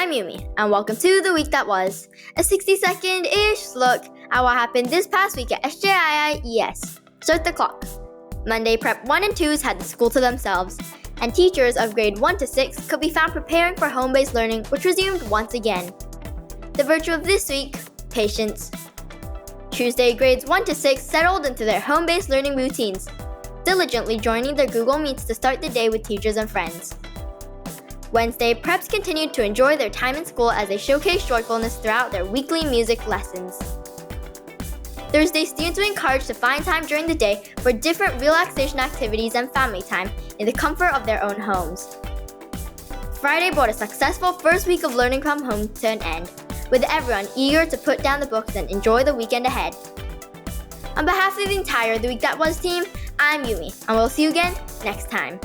I'm Yumi, and welcome to the week that was. A 60-second-ish look at what happened this past week at SJIIES. Start the clock. Monday, Prep 1 and 2s had the school to themselves, and teachers of grade 1 to 6 could be found preparing for home-based learning, which resumed once again. The virtue of this week, patience. Tuesday, grades 1 to 6 settled into their home-based learning routines, diligently joining their Google Meets to start the day with teachers and friends. Wednesday, preps continued to enjoy their time in school as they showcased joyfulness throughout their weekly music lessons. Thursday, students were encouraged to find time during the day for different relaxation activities and family time in the comfort of their own homes. Friday brought a successful first week of learning from home to an end, with everyone eager to put down the books and enjoy the weekend ahead. On behalf of the entire The Week That Was team, I'm Yumi, and we'll see you again next time.